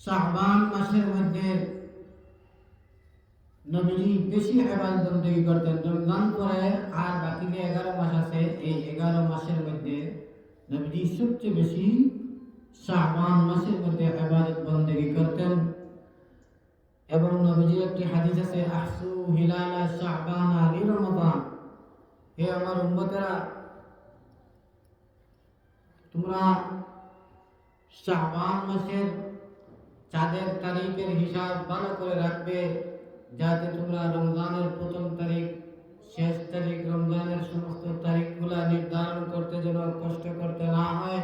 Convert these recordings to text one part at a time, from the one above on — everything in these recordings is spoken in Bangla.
শাবান মাসের মধ্যে নবীজি বেশি ইবাদত বন্দেগী করতেন। রমজান পরে আর বাকি যে 11 মাস আছে, এই 11 মাসের মধ্যে নবীজি সবচেয়ে বেশি শাবান মাসের মধ্যে ইবাদত বন্দেগী করতেন। এবং নবীজির একটি হাদিস আছে, আহসু হিলালা শাবান আলি রমাদান, হে আমার উম্মতেরা, তোমরা শাবান মাসের চাঁদের তারিখের হিসাব ভালো করে রাখবে, যাতে তোমরা রমজানের প্রথম তারিখ, শেষ তারিখ, রমজানের সমস্ত তারিখগুলা নির্ধারণ করতে যেন কষ্ট করতে না হয়।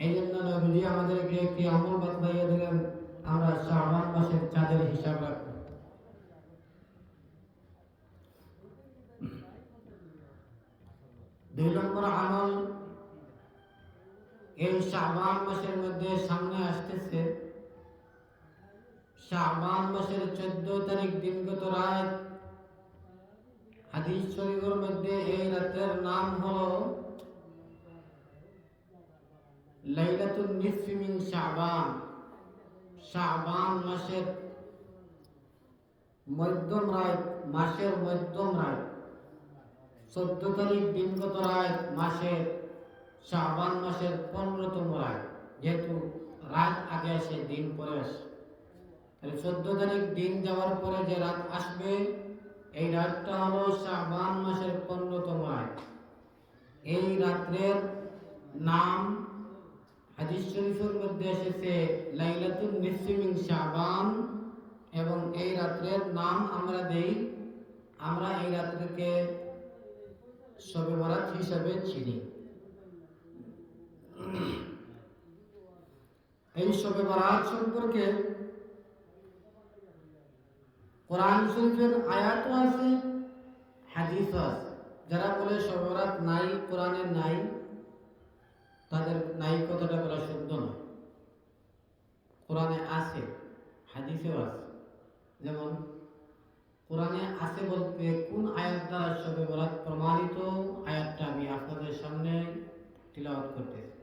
এই জন্য নবীজি আমাদেরকে একটি আমল বাতলাইয়া দিলেন, আমরা শাবান মাসের চাঁদের হিসাব রাখব। 2 নম্বর আমল, এই শাবান মাসের মধ্যে সামনে আসতেছে শাবান মাসের 14 তারিখ দিনগত রাত। হাদিস শরীফের মধ্যে এই রাতের নাম হলো লাইলাতুন নিসফি মিন শাবান। শাবান মাসের মধ্যম রাত, মাসের মধ্যম রাত, 14 তারিখ দিনগত রাত, মাসের শাবান মাসের 15তম রাত। যেহেতু রাত আগে আসে, দিন পরে আসে, তাহলে 14 তারিখ দিন যাওয়ার পরে যে রাত আসবে, এই রাতটা হলো শাবান মাসের 15তম রাত। এই রাত্রের নাম হাদিস শরীফের মধ্যে এসেছে লাইলাতুন নিসফি মিন শাবান, এবং এই রাত্রের নাম আমরা দেই, আমরা এই রাত্রিকে শবে বরাত হিসাবে চিনি। এই শবে বরাত সম্পর্কে কোরআন শরীফের আয়াতও আছে, হাদিসও আছে। যারা বলে শবে বরাত নাই, কোরআনে নাই, তাদের নাই কথাটা বলা শুদ্ধ নয়। কোরআনে আছে, হাদিসেও আছে। যেমন কোরআনে আছে বলতে কোন আয়াত দ্বারা শবে বরাত প্রমাণিত, আয়াতটা আমি আপনাদের সামনে তিলাওয়াত করতেছি।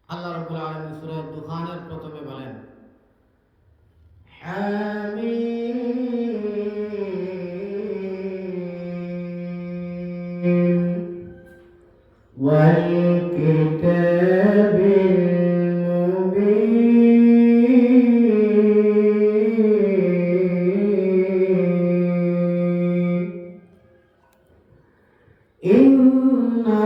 আল্লাহ রাব্বুল আলামিন সূরা দুখানের প্রথমে বলেন, হামিম ওয়াল কিতাবিল মুবিন ইন্না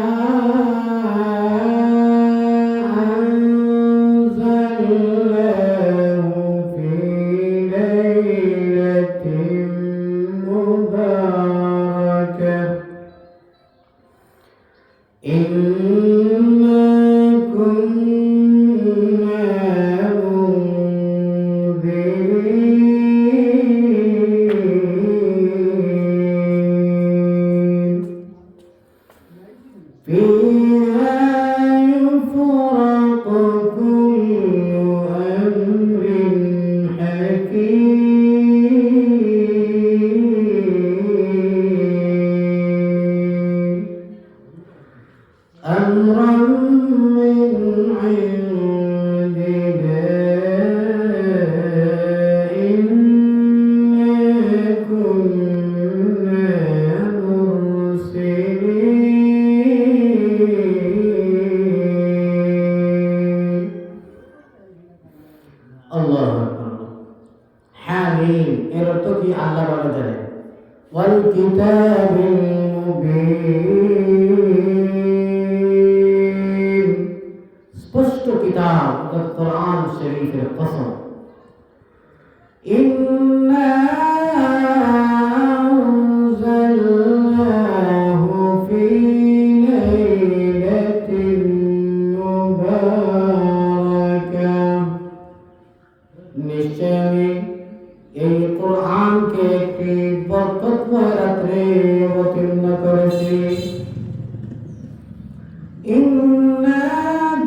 হামিম এর অর্থ কি আল্লাহ ভালো জানেন। ওয়াল কিতাবিল মুবিন, স্পষ্ট কিতাব কোরআন শরীফের কসম। ইন্না আনজালনাহু ফি লাইলাতিন মুবারাকাহ, নিশ্চয় এই কোরআনকে একটি বরকতময় রাত্রে অবতীর্ণ করেছি। ইন্না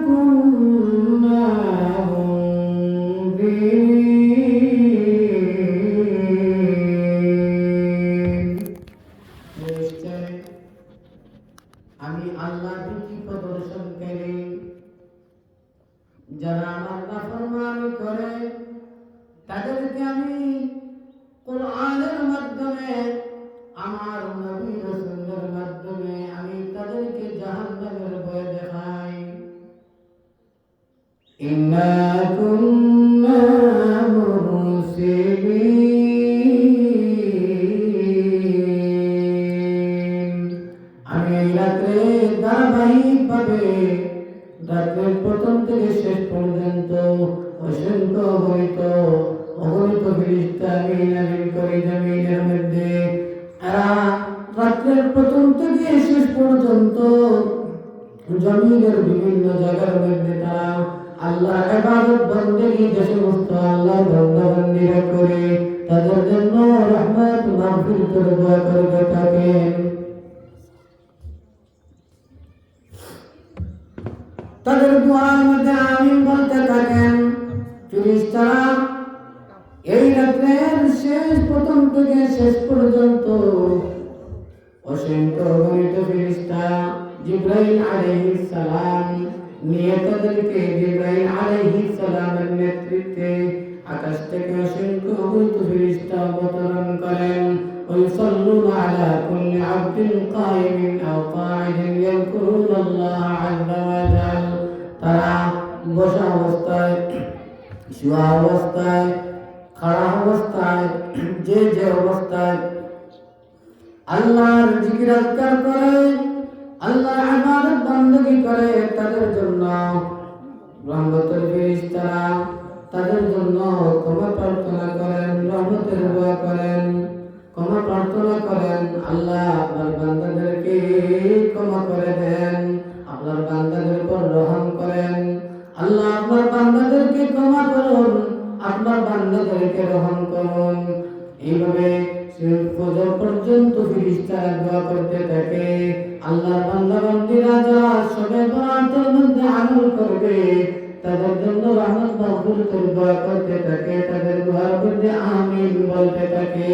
কুন্না মুনজিরিন, নিশ্চয় আমি আল্লাহ ভীতি প্রদর্শনকারী, যারা আমার নাফরমানি করে তাদেরকে আমি কোরআনের মাধ্যমে আমার নবী রাসূলের মাধ্যমে আমি তাদেরকে জাহান্নামের ভয় দেখাই। ইন্না কুন্না মুরসিলিন, আমি এই রাত্রে ধারাবাহিকভাবে রাত্রের প্রথম থেকে শেষ পর্যন্ত অসংখ্য অগণিত ফেরেশতা আমি নাযিল করি জমিনের মধ্যে। এরা রাত্রের প্রথম থেকে শেষ পর্যন্ত জমিনের বিভিন্ন জায়গার মধ্যে তারা আল্লাহর ইবাদত বন্দেগী যে সমস্ত আল্লাহর বান্দা বান্দীরা করে তাদের জন্য রহমত মাগফিরাতের দোয়া করতে থাকেন। তাদের দোয়ার মধ্যে আমিন বলতে থাকেন। ফেরেশতারা এই রাতের প্রথম থেকে শেষ পর্যন্ত অসংখ্য অগণিত ফেরেশতা জিবরাইল আলাইহিস সালাম নিয়ে তাদেরকে জিবরাইল আলাইহিস সালামের নেতৃত্বে আকাশ থেকে অসংখ্য অগণিত ফেরেশতা অবতরণ করেন। ويصلون على كل عبد قائم أو قاعد يذكرون الله عز وجل। তারা বসা অবস্থায়, শোয়া অবস্থায়, খাড়া অবস্থায়, যে অবস্থায় আল্লাহর জিকির আজকার করে, আল্লাহর ইবাদত বندگی করে তাদের জন্য রহমতের ফেরেশতারা তাদের জন্য ক্ষমা প্রার্থনা করেন, রহমতের দোয়া করেন, ক্ষমা প্রার্থনা করেন। আল্লাহ আপনার বান্দাদেরকে ক্ষমা করে দেন, আপনার বান্দাদের উপর রহম করেন। আল্লাহ আপনার বান্দাদেরকে ক্ষমা করুন, আপনার বান্দাদেরকে রহম করুন। এইভাবে ফজর পর্যন্ত ফেরেশতারা দোয়া করতে থাকে। আল্লাহর বান্দা বান্দীরা যারা শবে বরাতের মধ্যে আমল করবে তাদের জন্য রহমত মাগফিরাতের দোয়া করতে থাকে, তাদের দোয়ার মধ্যে আমিন বলতে থাকে।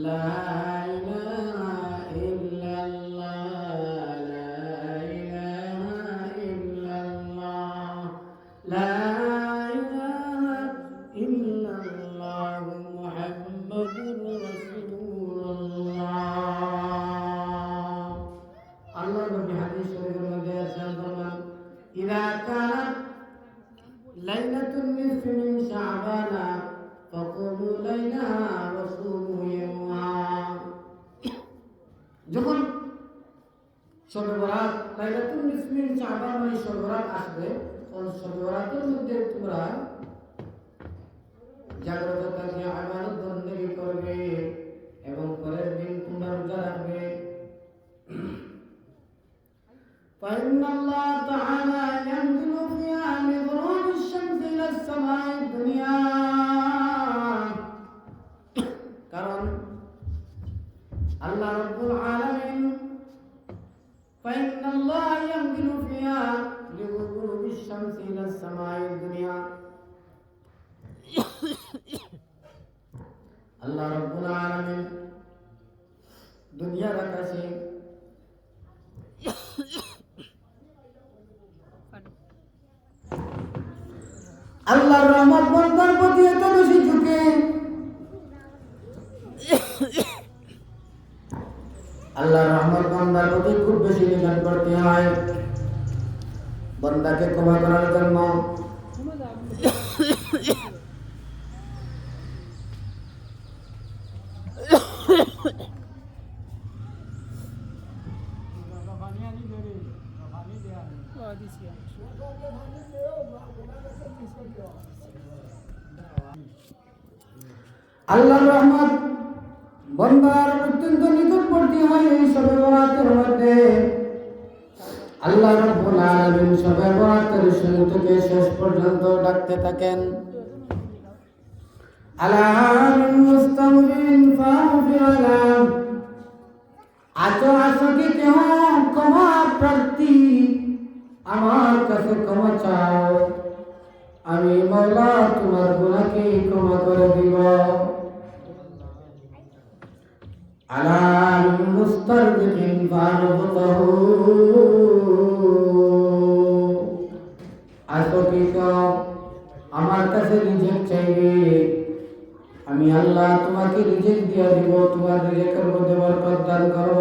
লা ইলাহা ইল্লাল্লাহ, লা ইলাহা ইল্লাল্লাহ, লা ইলাহা ইল্লাল্লাহ মুহাম্মাদুর রাসূলুল্লাহ। আল্লাহ নবী হাদিস শরীফের মধ্যে আছেন ফরমান, ইযা কানাত লাইলাতুন নিসফি মিন শাবানা ফাকুমু লাইলাহা ওয়া সুমু ইয়াওমা। যখন শবে বরাত লাইলাতুন নিসফি মিন শাবান মানে শবে বরাত আসবে, তখন শবে বরাতের মধ্যে তোমরা জাগ্রত থাকবে, ইবাদত বندگی করবে এবং পরের দিন তোমরা রোজা রাখবে। فإن الله تعالى ينزل فيها بغروب الشمس إلى السماء الدنيا। কারণ আল্লাহ রাব্বুল আলামিন فإن الله ينزل فيها بغروب الشمس إلى السماء الدنيا। আল্লাহ রাব্বুল আলামিন দুনিয়ার আকাশে আল্লাহর রহমত বান্দার প্রতি এত বেশি ঝুঁকে, আল্লাহর রহমত বান্দার প্রতি খুব বেশি নিকটবর্তী হয় বান্দাকে ক্ষমা করার জন্য। আল্লাহর রহমত বান্দার অত্যন্ত নিকটবর্তী হয় এই শবে বরাতের মধ্যে। আল্লাহ রাব্বুল আলামিন শবে বরাতের শুরু থেকে শেষ পর্যন্ত ডাকতে থাকেন, আলা মুস্তাগফিরিন ফাগফির লাহ। আসো কি কেহ ক্ষমা প্রার্থী, আমার কাছে ক্ষমা চাও, আমি মাওলা তোমার গুনাহকে ক্ষমা করে দিব। আলা মুস্তারদিকিন ফারবতাহু আসকিক আমার কাছে রিজিক চাইবে আমি আল্লাহ তোমাকে রিজিক দিয়ে দিব তোমার রিজিকের মধ্যে বরকত দান করব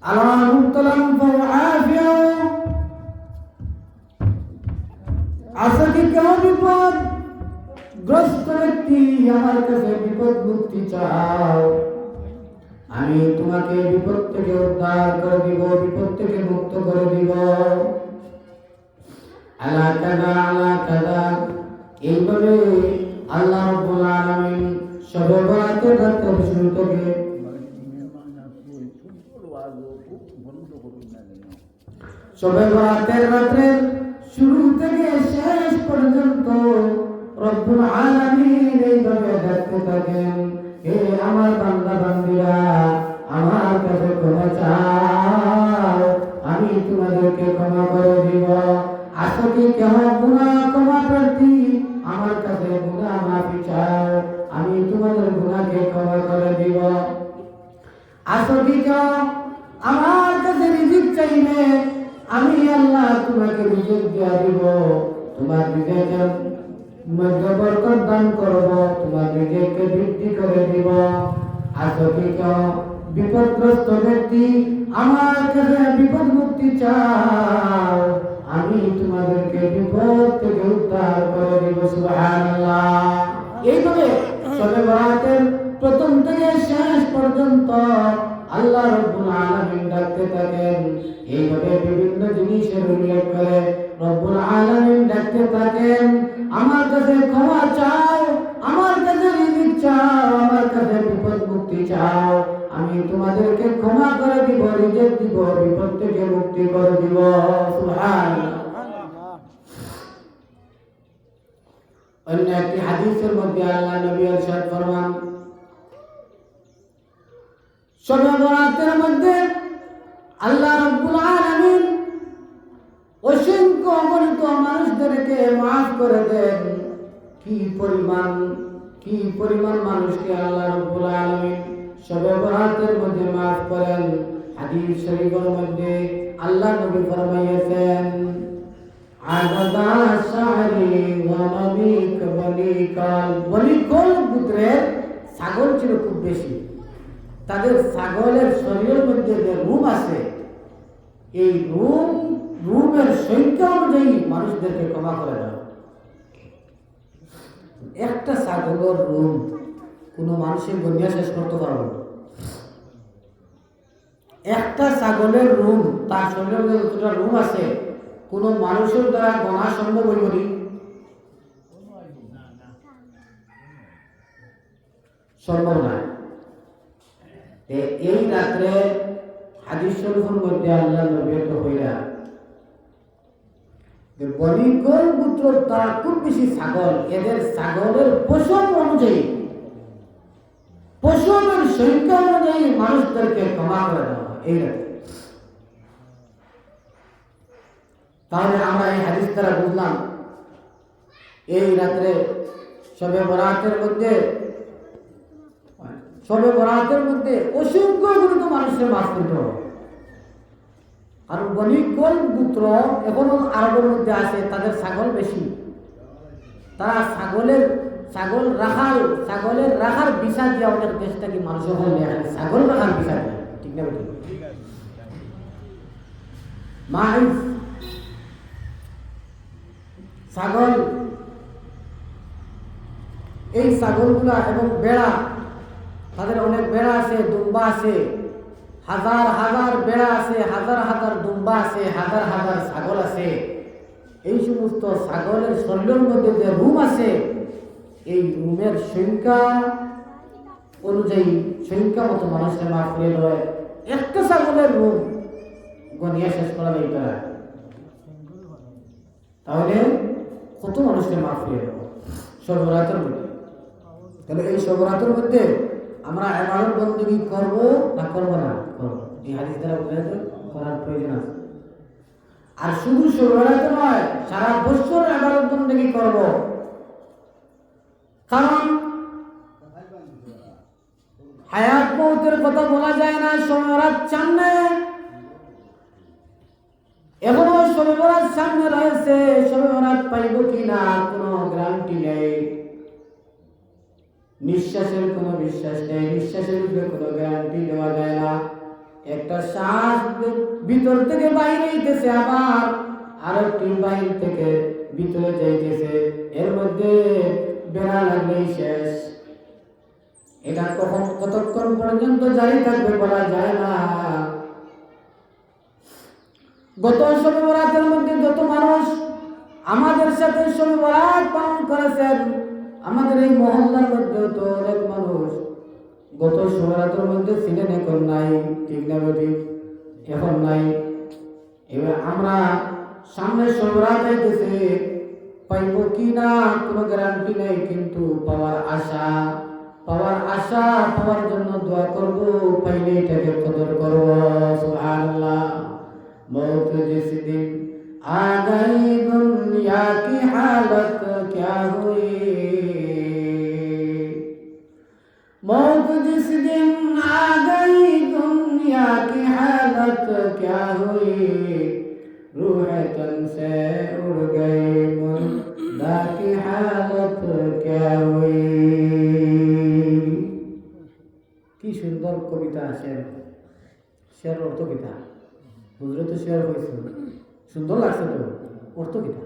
আলা মুবতালান ফাআফিয়া আসকি কেউ বিপদ গ্রস্ত ব্যক্তি আমার কাছে বিপদ মুক্তি চাও আমি তোমাকে বিপদ থেকে উদ্ধার করে দিব বিপদ থেকে মুক্ত করে দিব আলা কাদা এইভাবে আল্লাহ রাব্বুল আলামিন শবে বরাতের রাতে শুরু থেকে শবে বরাতের রাতে শুরু থেকে শেষ পর্যন্ত রব্বুল আলামিন এইভাবে ডাকতে থাকেন হে আমার বান্দা বান্দীরা আমার কাছে ক্ষমা চাও আমি তোমাদেরকে ক্ষমা করে দিব আসকি কেমন গুনাহ ক্ষমা প্রার্থী আমার কাছে গুনাহ মাফি চাও আমি তোমাদের গুনাহকে ক্ষমা করে দিব আসকি কেউ আমার কাছে রিজিক চাইবে আমি আল্লাহ তোমাকে রিজিক দিয়ে দিব তোমার রিজিকের মধ্যে বরকত দান করব তোমার রিজিককে বৃদ্ধি করে দিব আসকি কেউ বিপদগ্রস্ত ব্যক্তি আমার কাছে বিপদ মুক্তি চাও আমি তোমাদেরকে বিপদ থেকে উদ্ধার করে দিব সুবহানাল্লাহ এইভাবে শবে বরাতের প্রথম থেকে শেষ পর্যন্ত আল্লাহ রাব্বুল আলামিন ডাকতে থাকেন এইভাবে বিভিন্ন জিনিসের উল্লেখ করে রব্বুল আলামিন ডাকতে থাকেন আমার কাছে ক্ষমা চাও আমার কাছে রিজিক চাও আমার কাছে বিপদ মুক্তি চাও আমি তোমাদেরকে ক্ষমা করে দিব রিজিক দিব বিপদ থেকে মুক্তি করে দিব সুবহানাল্লাহ অন্য একটি হাদিসের মধ্যে আল্লাহ নবী ইরশাদ ফরমান শবে বরাতের মধ্যে আল্লাহ রাব্বুল আলামিন অসংখ্য অগণিত মানুষদেরকে মাফ করে দেন কি পরিমাণ মানুষকে আল্লাহ রাব্বুল আলামিন শবে বরাতের মধ্যে মাফ করেন হাদিস শরীফের মধ্যে আল্লাহ নবী ফরমাইয়েছেন আদাদা শাহরি ওয়া মাবিক বলিকল পুত্রের ছাগল ছিল খুব বেশি তাদের ছাগলের শরীরের মধ্যে যে রূপ আছে এই রূপের সংখ্যা অনুযায়ী মানুষদেরকে ক্ষমা করে দাও একটা ছাগলের রূপ কোনো মানুষের গণ্যা শেষ করতে পারবে না একটা ছাগলের রূপ তার শরীরের মধ্যে যতটা রূপ আছে কোনো মানুষের দ্বারা গণা সম্ভব হইবনি সম্ভব নয় এই রাত্রে হাদিস শরীফের মধ্যে আল্লাহ নবী কইরা যে বলিকল পুত্র তারা খুব বেশি ছাগল এদের ছাগলের পশম অনুযায়ী পশমের সংখ্যা অনুযায়ী মানুষদেরকে ক্ষমা করে দেওয়া হয় এই রাত্রে তাহলে আমরা এই হাদিস দ্বারা বুঝলাম এই রাত্রে শবে বরাতের মধ্যে অসংখ্য গুরুত্ব মানুষের মাফ করতে হবে আর বলিকল পুত্র এখনো আরবের মধ্যে আছে তাদের ছাগল বেশি তারা ছাগলের রাখার বিষা দিয়ে অনেক দেশটা কি মানুষের হলে ছাগল রাখার বিষা দেয় ঠিক না ঠিক মাইস ছাগল এই ছাগলগুলা এবং বেড়া তাদের অনেক বেড়া আছে দুম্বা আছে হাজার হাজার বেড়া আছে হাজার হাজার দুম্বা আছে হাজার হাজার ছাগল আছে এই সমস্ত ছাগলের শরীরের মধ্যে যে রুম আছে এই রুমের সংখ্যা অনুযায়ী সংখ্যা মতো মানুষের মাফ করে দেয় একটা ছাগলের রুম গনিয়া শেষ করা যায় তারা তাহলে কত মানুষকে মাফ করে দেব সর্বরাতের মধ্যে তাহলে এই সর্বরাতের মধ্যে আমরা ইবাদত বندگی করব না করব না এই হাদিস দ্বারা বোঝাতে করার প্রয়োজন আছে আর শুধু সর্বরাতে নয় সারা বছর ইবাদত বندگی করব কারণ মৌতের কথা বলা যায় না, শবে বরাত সামনে, এখনো শবে বরাত সামনে রয়েছে, শবে বরাত পাইব কিনা কোনো গ্যারান্টি নেই। নিঃশ্বাসের কোনো বিশ্বাস নেই, নিঃশ্বাসের উপরে কোনো গ্যারান্টি দেওয়া যায় না। একটা শ্বাস ভিতর থেকে বাইরে হইতেছে, আবার আরেকটি বাইরে থেকে ভিতরে যাইতেছে, এর মধ্যে বেড়া লাগলেই শেষ। এটা কতক্ষণ পর্যন্ত জারি থাকবে বলা যায় না। গত শবে বরাতের মধ্যে যত মানুষ আমাদের সাথে শবে বরাত পালন করেছেন, আমাদের এই মহল্লার মধ্যে তো অনেক মানুষ গত শবে বরাতের মধ্যে ছিলেন, এখন নাই। ঠিক না বেঠিক? এখন নাই। এবার আমরা সামনে শবে বরাত আইতেছে, পাইব কি না কোনো গ্যারান্টি নেই, কিন্তু পাওয়ার আশা, পাওয়ার জন্য দোয়া করব, পাইলে এটাকে কদর করব। সুবহানাল্লাহ। मौत जिस दिन आ गई दुनिया की हालत क्या हुई, मौत जिस दिन आ गई दुनिया की हालत क्या हुई, रूह तन से उड़ गई मुर्दा की हालत क्या हुई। কি সুন্দর কবিতা, শের অর্থ কিতা বুঝলে তো শেয়ার হয়েছে, সুন্দর লাগছে তো, অর্থ কিতা?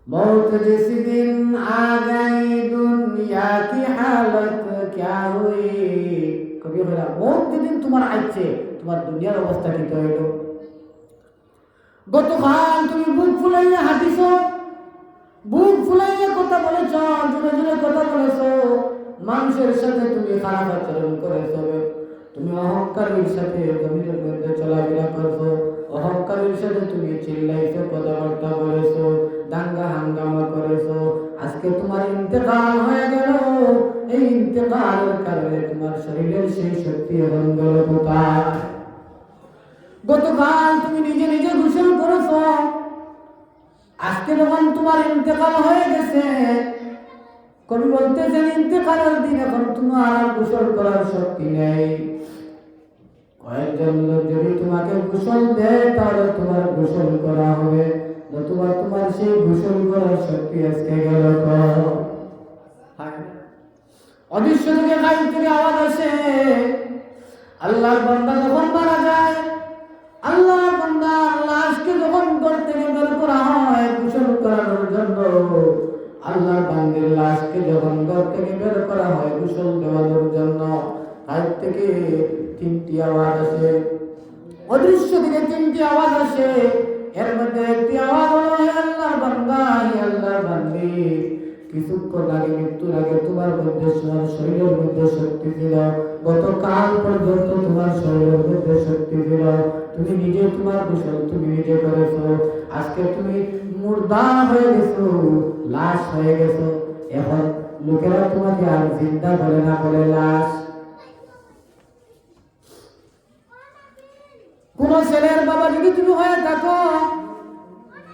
मौत जिस दिन आ गई दुनिया की हालत क्या हुई, কবি বলে মौत যেদিন তোমার আইছে, তোমার দুনিয়ার অবস্থা কি হইল? গতকাল তুমি বুক ফুলাইয়া হাঁটিছো, বুক ফুলাইয়া কথা বলেছ, জোরে জোরে কথা বলেছ, মানুষের সাথে তুমি খারাপ আচরণ করেছ, তুমি অহংকারের সাথে জমিনের মধ্যে চলাফেরা করছো, অহংকারের সাথে তুমি চিল্লাইছো, কথাবার্তা বলেছো, দাঙ্গা হাঙ্গামা করেছো। আজকে তোমার ইন্তেকাল হয়ে গেল, এই ইন্তেকালের কারণে তোমার শরীরের সেই শক্তি এখন গেল কোথায়? গতকাল তুমি নিজে নিজে গোসল করেছো, আজকে যখন তোমার ইন্তেকাল হয়ে গেছে, কবি বলতেছেন ইন্তেকালের দিন এখন তোমার আর গোসল করার শক্তি নেই। কয়েকজন লোক যদি তোমাকে গোসল দেয় তাহলে তোমার গোসল করা হবে, নতুবা তোমার সেই গোসল করার শক্তি আজকে গেল। অদৃশ্য থেকে গায়েব থেকে আওয়াজ আসে, আল্লাহর বান্দা যখন মারা যায়, আল্লাহর বান্দার লাশকে যখন ঘর থেকে বের করা হয় গোসল করানোর জন্য, আল্লাহর বান্দার লাশকে যখন ঘর থেকে বের করা হয় গোসল দেওয়ানোর জন্য, গায়েব থেকে তিনটি আওয়াজ আসে, অদৃশ্য থেকে তিনটি আওয়াজ আসে। এর মধ্যে একটি আওয়াজ হলো, হে আল্লাহর বান্দা, হে আল্লাহর বান্দি, কিছুক্ষণ আগে মৃত্যুর আগে তোমার মধ্যে, তোমার শরীরের মধ্যে শক্তি ছিল, গতকাল পর্যন্ত তোমার শরীরের মধ্যে শক্তি ছিল, তুমি নিজে তোমার গোসল তুমি নিজে করেছো, আজকে তুমি মুর্দা হয়ে গেছো, লাশ হয়ে গেছো। এখন লোকেরা তোমাকে আর জিন্দা বলে না, বলে লাশ। কোন ছেলের বাবা যদি তুমি হয়ে থাকো,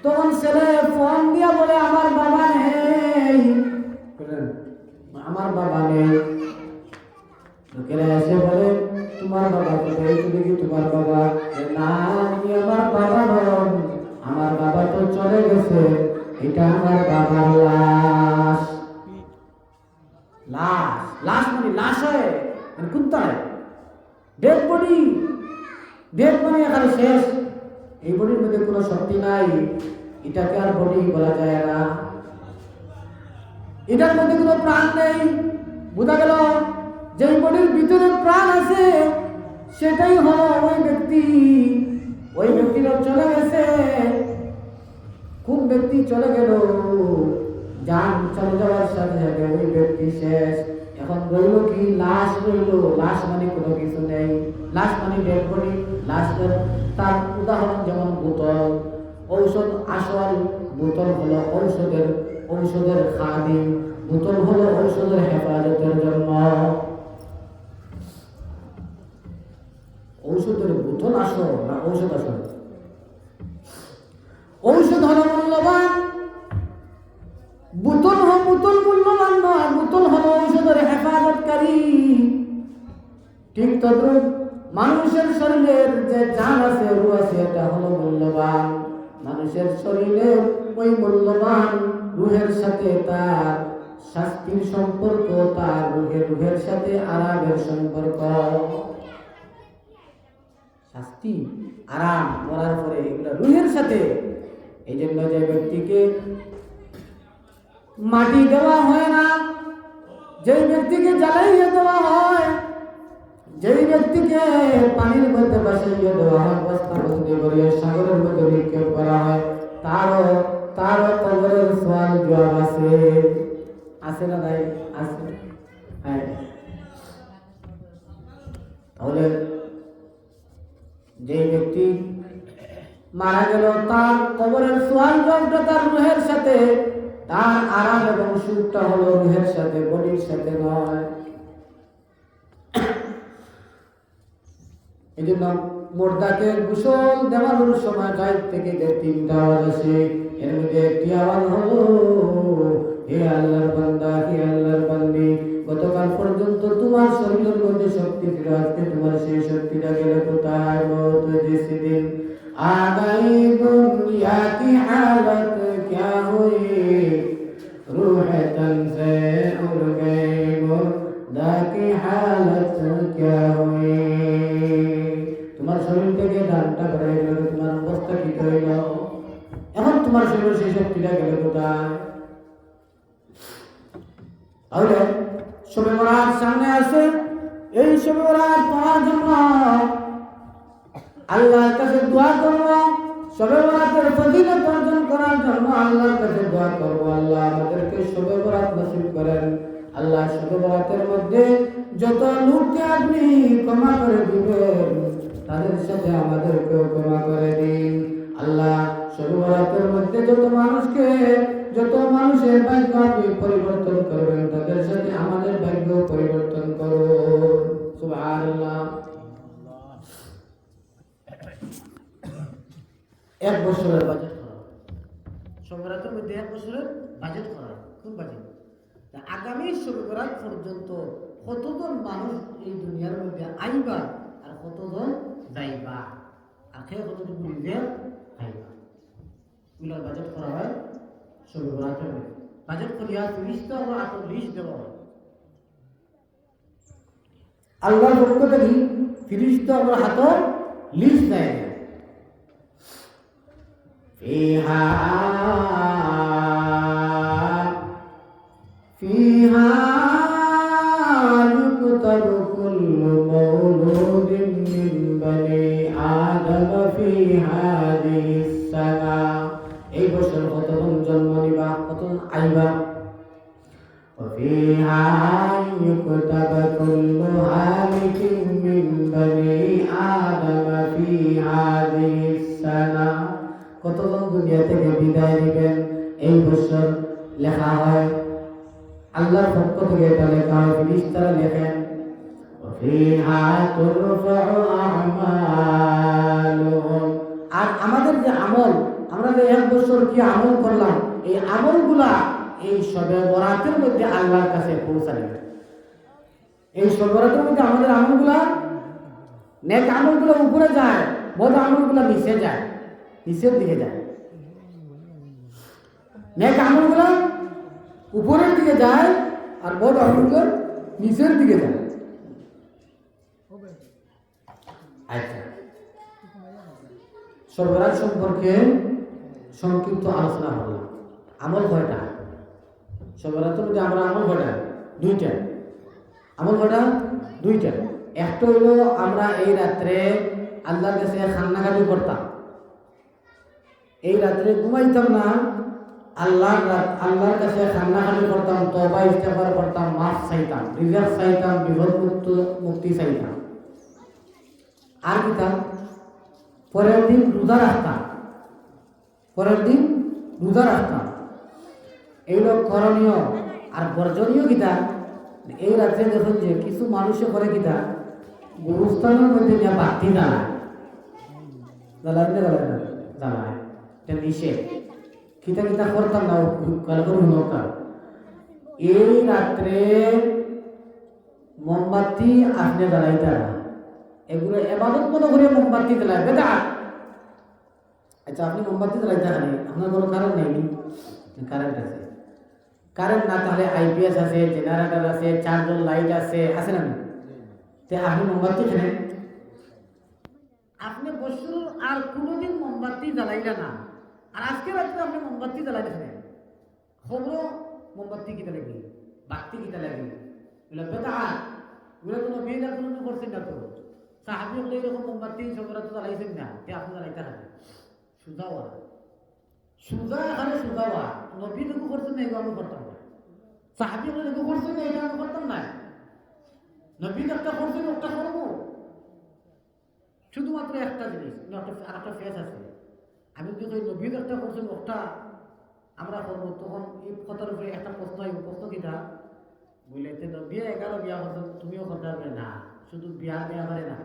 তখন ছেলে ফোন দিয়া বলে আমার বাবা নেই, আমার বাবা নেই। লোকেরা এসে বলে তোমার বাবা কোথায়, তুমি কি তোমার বাবা? না, আমি আমার বাবা নয়, আমার বাবা তো চলে গেছে, এটা আমার বাবার লাশ। লাশ, লাশ মানে লাশ হয়, মানে কোনটায় ডেড বডি, ডেড মানে এখানে শেষ, এই বডির মধ্যে কোনো শক্তি নাই, এটাকে আর বডি বলা যায় না, এটার মধ্যে কোনো প্রাণ নেই। বোঝা গেল যে বডির ভিতরে প্রাণ আছে সেটাই হলো ওই ব্যক্তি, ওই ব্যক্তিটা চলে গেছে। কোন ব্যক্তি চলে গেল? জান চলে যাওয়ার সাথে সাথে ওই ব্যক্তি শেষ। এখন রইল কি? লাশ রইল। লাশ মানে কোনো কিছু নেই, লাশ মানে ডেড বডি। লাশ তার উদাহরণ যেমন বোতল, ঔষধ আসল বোতল হলো ঔষধের খাদিম, বোতল হলো ঔষধের হেফাজতের জন্য। ঔষধের বোতল আসল না ঔষধ আসল? ঔষধ হলো মূল্যবান, বোতল মূল্যবান নয়, বোতল হলো ঔষধের হেফাজতকারী। ঠিক তদ্রুপ মানুষের শরীরের যে জান আছে, রূহ আছে, এটা হলো মূল্যবান। মানুষের শরীরে ওই মূল্যবান রূহের সাথে তার শাস্তির সম্পর্ক, তার রূহের সাথে আরামের সম্পর্ক। শাস্তি, আরাম, মরার পরে এগুলো রূহের সাথে। এই জন্য যে ব্যক্তিকে মাটি দেওয়া হয় না, যেই ব্যক্তিকে জ্বালাইয়ে দেওয়া হয়, যেই ব্যক্তিকে পানির মধ্যে ভাসাইয়ে দেওয়া হয়, বস্তাবন্দি করে সাগরের মধ্যে নিক্ষেপ করা হয়, তারও কবরের সওয়াল জবাব আছে। আছে না নাই? আছে। হ্যাঁ। তাহলে যে ব্যক্তি মারা গেল, তার কবরের সওয়াল জবাবটা তার রূহের সাথে, তার আরাম এবং সুখটা হলো রূহের সাথে, বডির সাথে নয়। এই জন্য মুর্দাকে গোসল দেওয়ানোর সময় গায়েব থেকে যে 3টা আওয়াজ আসে, এর মধ্যে একটি আওয়াজ হলো, হে আল্লাহর বান্দা, হে আল্লাহর বান্দি, গতকাল পর্যন্ত তোমার শরীরের মধ্যে শক্তি ছিল, আজকে তোমার সেই শক্তিটা গেল কোথায়? মওত জেসে দিন आ गई दुनिया की हालत क्या हुई, रूह तन से उड़ गई मुर्दा की हालत क्या हुई। তোমার শরীর থেকে দানটা বেড়ে গেল, তোমার অবস্থা কি হইল? এখন তোমার শরীর সেই শক্তিটা গেল কোথায়? তাহলে শবে বরাত সামনে আছে। এই শবে বরাত পাওয়ার জন্য আল্লাহর কাছে দোয়া করব, শবে বরাতের ফজিলত অর্জন করার জন্য আল্লাহর কাছে দোয়া করব, আল্লাহ আমাদেরকে শবে বরাত নসিব করেন। আল্লাহ শবে বরাতের মধ্যে যত লোককে আপনি ক্ষমা করে দিবেন, তাদের সাথে আমাদেরকেও ক্ষমা করে দিন। আল্লাহ শবে বরাতের মধ্যে যত মানুষের ভাগ্য আপনি পরিবর্তন করবেন, তাদের সাথে আমাদের ভাগ্য পরিবর্তন করুন। সুবহানাল্লাহ। 1 বছরের বাজেট করা, শবে বরাতের মধ্যে 1 বছরের বাজেট করা। কোন বাজেট? আগামী শবে বরাত পর্যন্ত কতজন মানুষ এই দুনিয়ার মধ্যে আইবা আর কতজন যাইবা, আর খেয়ে কতটুকু নিজের খাইবা, এগুলোর বাজেট করা হয় শবে বরাতের মধ্যে। বাজেট করিয়া 30টা বা 38 দেওয়া হয়। আল্লাহর পক্ষ থেকে 30টা আমরা হাতে লিস্ট দেয়। فيها يكتب كل مولود من بني آدم في هذه السنة। এই বছর কতজন জন্ম নিবা, কতজন আইবা। وفيها يكتب كل هالك من بني آدم في هذه السنة। কতজন দুনিয়া থেকে বিদায় নেবেন, এই বছর লেখা হয়। আল্লাহর পক্ষ থেকে এটা লেখা হয়, ফেরেশতারা লেখেন। وفيها ترفع أعمالهم। আর আমাদের যে আমল, আমরা যে 1 বছর কি আমল করলাম, এই আমলগুলা এই শবে বরাতের মধ্যে আল্লাহর কাছে পৌঁছে যাবে। এই শবে বরাতের মধ্যে আমাদের আমলগুলা, নেক আমলগুলো উপরে যায়, বদ আমলগুলো নিচে যায়, নিচের দিকে যায়। নেক আমলগুলো উপরের দিকে যায় আর বদ আমলগুলো নিচের দিকে যায়। আচ্ছা, শবে বরাত সম্পর্কে সংক্ষিপ্ত আলোচনা হলো। আমল কয়টা? শবে বরাতের মধ্যে আমরা আমল কয়টা? 2টা। আমল কয়টা? 2টা। একটা হলো আমরা এই রাত্রে আল্লাহর কাছে খান্নাকাটি করতাম, এই রাত্রে ঘুমাইতাম না, আল্লাহর কাছে খান্নাকাটি করতাম, তওবা ইস্তেগফার করতাম, মাফ চাইতাম, রিজিক চাইতাম, বিপদ মুক্তি চাইতাম। আর কিতাম পরের দিন রোজা রাখতাম, এইগুলো করণীয়। আর বর্জনীয় কিতা, এই রাত্রে দেখুন যে কিছু মানুষে করে কিতা, গুরুস্থানের মধ্যে যা বাতি জ্বালায় এটা নিষেধ। কিতা করতাম না, এই রাত্রে মোমবাতি আপনি জ্বালাইতে না, এগুলো এবাদত মনে করে মোমবাতি জ্বালায় বেদাত। আচ্ছা আপনি মোমবাতি জ্বালাইতে পারেন, আপনার কোনো কারেন্ট নেই? কারেন্ট আছে। কারেন্ট না তাহলে আইপিএস আছে, জেনারেটর আছে, চার্জার লাইট আছে, আছে না? তে আপনি মোমবাতি খেলেন, আপনি বছর আর কোনোদিন মোমবাতি জ্বালাইলে না, আর আজকে রাত্রে আপনি মোমবাতি জ্বালাইতে খেলেন, খবর মোমবাতি কিতা লাগি, বাতি কিতা লাগি, এগুলো বেদাত। এগুলো কোনো মেয়েরা কোনো করছেন না, তো সাহাবি হলে এরকম মোমবাতি সবরা তো জ্বালাইছেন না, তে আপনি জ্বালাইতে হবে সুজাওয়া, সুজা এখানে সুজাওয়া। নবী দেখো করছেন না, এগুলো আমি করতাম না। সাহাবি হলে দেখো করছেন না, এটা আমি করতাম না। নবী একটা করছেন, একটা করবো, শুধুমাত্র একটা জিনিস, আর একটা ফেস আছে। আমি যদি নবী একটা করছেন, একটা আমরা করবো, তখন এই কথার উপরে একটা প্রশ্ন হইব। প্রশ্ন কিটা বলে বিয়ে 11 বিয়া করছেন, তুমিও করতে পারবে না, শুধু বিয়া করে না।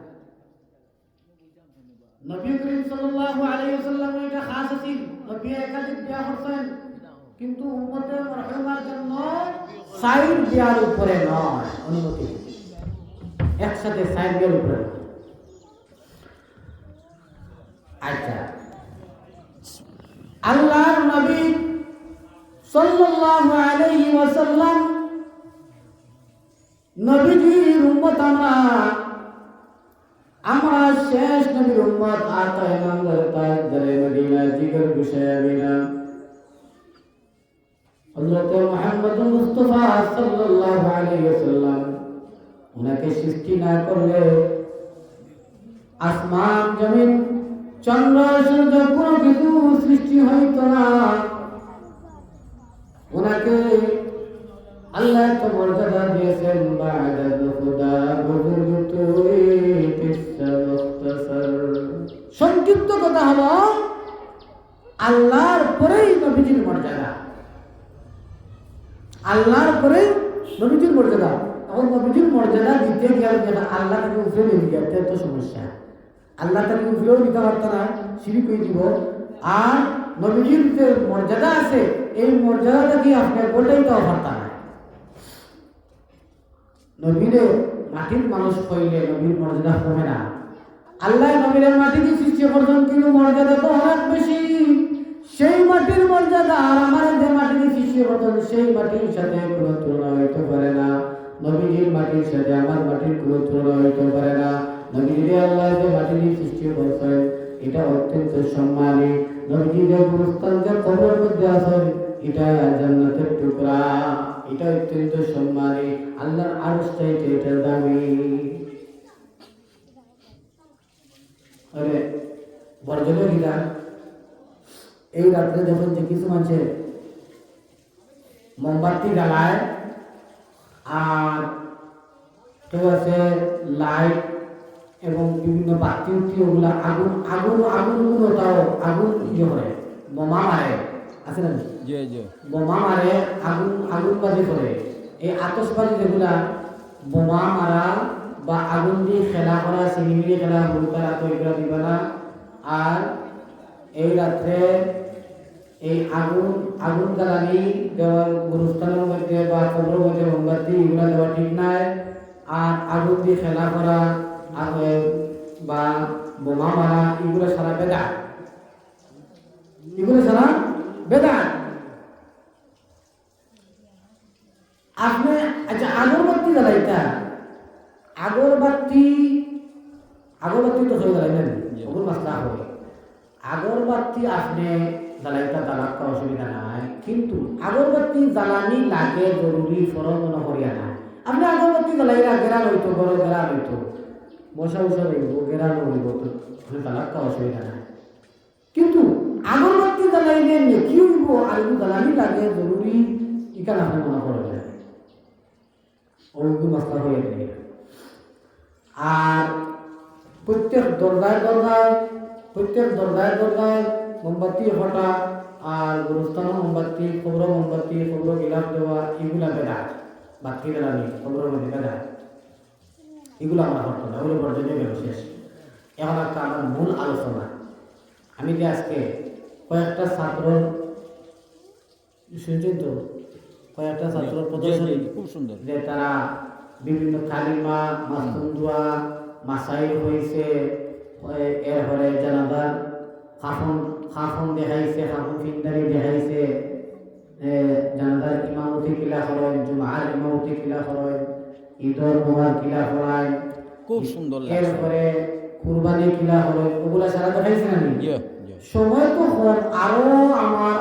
নবী করিম সাল্লাল্লাহু আলাইহি ওয়াসাল্লাম এটা খাস আছিল, নবী একাধিক বিয়া করছেন, কিন্তু উম্মতের মারহুমার জন্য 4 বিয়ার উপরে নয় অনুমতি, একসাথে 4 বিয়ার উপরে। আচ্ছা, আল্লাহর নবী সাল্লাল্লাহু আলাইহি ওয়াসাল্লাম নবীজির উম্মত আমরা শেষ নবীর উম্মত। আতা ইমামদার তাজদারে মদিনা জিগর গুশাবিনা হযরত মুহাম্মদ মুস্তাফা সাল্লাল্লাহু আলাইহি ওয়াসাল্লাম ওনাকে সৃষ্টি না করলে আসমান জমিন চন্দ্র সূর্য কোনো কিছু সৃষ্টি হইতো না। ওনাকে আল্লাহ তো মর্যাদা দিয়েছেন, বা'দাল খুদা বুজুর্গ তুই কিসসা মুখতাসার। সংক্ষিপ্ত কথা হলো আল্লাহর পরেই নবীজির মর্যাদা, আল্লাহর পরেই নবীজির মর্যাদা। এখন নবীজির মর্যাদা দিতে গেলে যেটা আল্লাহ তাকে উপরে নিয়ে গেছে, তো সমস্যা। আল্লাহ তাকে উপরেও দিতে পারত না, শিরিক হয়ে দিব। আর নবীজির যে মর্যাদা আছে, এই মর্যাদাটা কি আপনার গোটাই দেওয়া পারত না। নবীরে মাটির মানুষ কইলে নবীর মর্যাদা কমে না। আল্লাহ নবীর মাটিকে সৃষ্টি করছেন, কিন্তু মর্যাদা তো অনেক বেশি। সেই মাটির মর্যাদা আর আমার যে মাটিকে সৃষ্টি করছেন, সেই মাটির সাথে কোনো তুলনা হইতে পারে না। নবীজির মাটির সাথে আমার মাটির কোনো তুলনা হইতে পারে না। নবীজি আল্লাহ যে মাটিকে সৃষ্টি করছেন, এটা অত্যন্ত সম্মানী। নবীজি যে গুরুস্থান যে কবরের মধ্যে আছেন, এটা জান্নাতের টুকরা, এটা অত্যন্ত সম্মানী। আল্লাহর আরশ চাইতে এটার দামি। আরে বর্জনে গিলা এই রাত্রে যখন যে কিছু মানুষে মোমবাতি জ্বালায়, আর কেউ আছে লাইট এবং বিভিন্ন বাতি উঠি, ওগুলা আগুন আগুন আগুন ওটাও আগুন ইয়ে করে, বোমা মারে, আছে না? বোমা মারে, আগুন আগুনবাজি করে। এই আতশবাজি যেগুলা বোমা মারা বা আগুন দিয়ে খেলা করা, সিনেমিয়ে খেলা, হুলকার আত এগুলা দিবে না। আর এই রাত্রে এই আগুন আগুন জ্বালানি দেওয়ার গুরুস্থানের মধ্যে বা কবরের মধ্যে মোমবাতি এগুলা দেওয়া ঠিক নাই। আর আগুন দিয়ে খেলা করা বা বোমা মারা এগুলো সারা বেদাত, এগুলো সারা বেদাত। আপনি আচ্ছা আগরবাতি জ্বালাইতা, আগরবাতি তো হয়ে জ্বালাইলেন, ওগুলো মাসলা হবে। আগরবাতি আপনি জ্বালাইতা জ্বালাতে অসুবিধা নাই, কিন্তু আগরবাতি জ্বালানি লাগে জরুরি ফরজ মনে করিয়া না। আপনি আগরবাতি জ্বালাইলা গেরান হইতো, বড় গেরান হইতো, মশা উষা হইব, গেরান হইব, তো জ্বালাতে অসুবিধা নাই। কিন্তু আগরবাতি জ্বালাইলে কি হইব, আর জ্বালানি লাগে জরুরি, এখানে আপনি মনে করবেন ওগুলো মাসলা হয়ে গেলে। আর প্রত্যেক দরজায় দরজায় মোমবাতি ফটা, আর গুরুস্থান মোমবাতি, কবর মোমবাতি, কবর গিলাপ দেওয়া, এগুলা বেদাত। বাতি জ্বালানি কবরের মধ্যে বেদাত, এগুলো আমরা করতো না, ওগুলো বর্জনীয় গেল শেষ। এখন একটা আমার মূল আলোচনা। আমি যে আজকে কয়েকটা ছাত্র শুনছেন তো, কয়েকটা ছাত্র প্রদর্শনী খুব সুন্দর, যে তারা বিভিন্ন কালিমা মাসুম দোয়া মাসাইল হয়েছে, এরপরে জানাজার খাফন দেখাইছে, খাফন ফিন্দারি দেখাইছে, জানাজার ইমামতি কিলা করেন, জুমার ইমামতি কিলা করেন, ঈদর মোহার কিলা করায়, খুব সুন্দর লাগছে। এরপরে কুরবানি কিলা করেন, ওগুলা সারা দেখাইছে না? সময় তো হল আরো আমার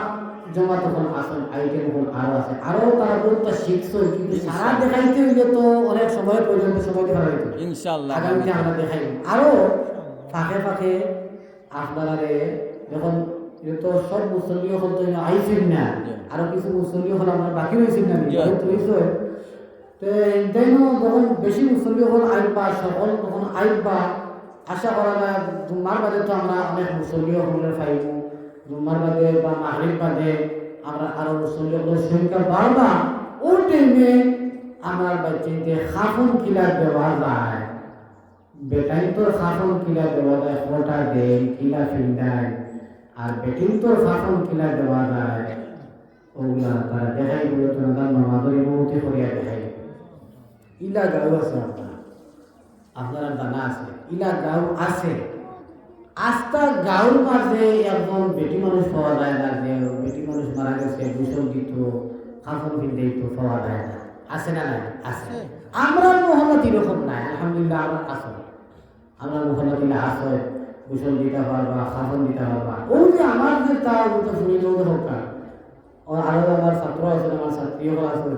জমা তখন আসল আইটেম হল আরো আছে, আরো তারা বলতে শিখছো, কিন্তু সারা দেখাইতে হইলে তো অনেক সময় পর্যন্ত সময় দেওয়া হইতো। ইনশাআল্লাহ আগামীতে আমরা দেখাই আরো ফাঁকে ফাঁকে আপনারা যখন তো সব মুসল্লি হল তো আইছেন না, আরো কিছু মুসল্লি হল আমরা বাকি রয়েছেন না, তো যখন বেশি মুসল্লি হল আইবা সকল তখন আইবা আশা করা যায় জুম্মার বাদে তো আমরা অনেক মুসল্লি হলের পাইব, জুম্মার বাদে বা মাহরিব বাদে আমরা আরো মুসল্লি হলের সংখ্যা বাড়বা, ওই টাইমে আমার বাচ্চাকে খাফন কিলা দেওয়া যায়, বেটাই তোর খাফন কিলা দেওয়া যায়, ফোটা দেয় কিলা ফিল্ডায়, আর বেটিং তোর খাফন কিলা দেওয়া যায়, ওগুলা তারা দেখাই বলে তো না মামাদের ইমামতি করিয়া দেখাই। ইলা গাঁও আছে আপনারা জানা আছে, ইলা গাঁও আছে, আস্তা গাঁওর মাঝে একজন বেটি মানুষ পাওয়া যায় না, যে বেটি মানুষ মারা গেছে গোসল দিত খাফন ফিল্ডে তো পাওয়া যায় না, আছে না? নাই আছে। আমরা মহল্লাত এরকম নাই, আলহামদুলিল্লাহ আমরা আছে, আমরা মহল্লাত আছে, গোসল দিতে পারবা, খাফন দিতে পারবা। ওই যে আমার যে তা শুনিল হোক, আরো আমার ছাত্র আছে, আমার ছাত্রীও আছে,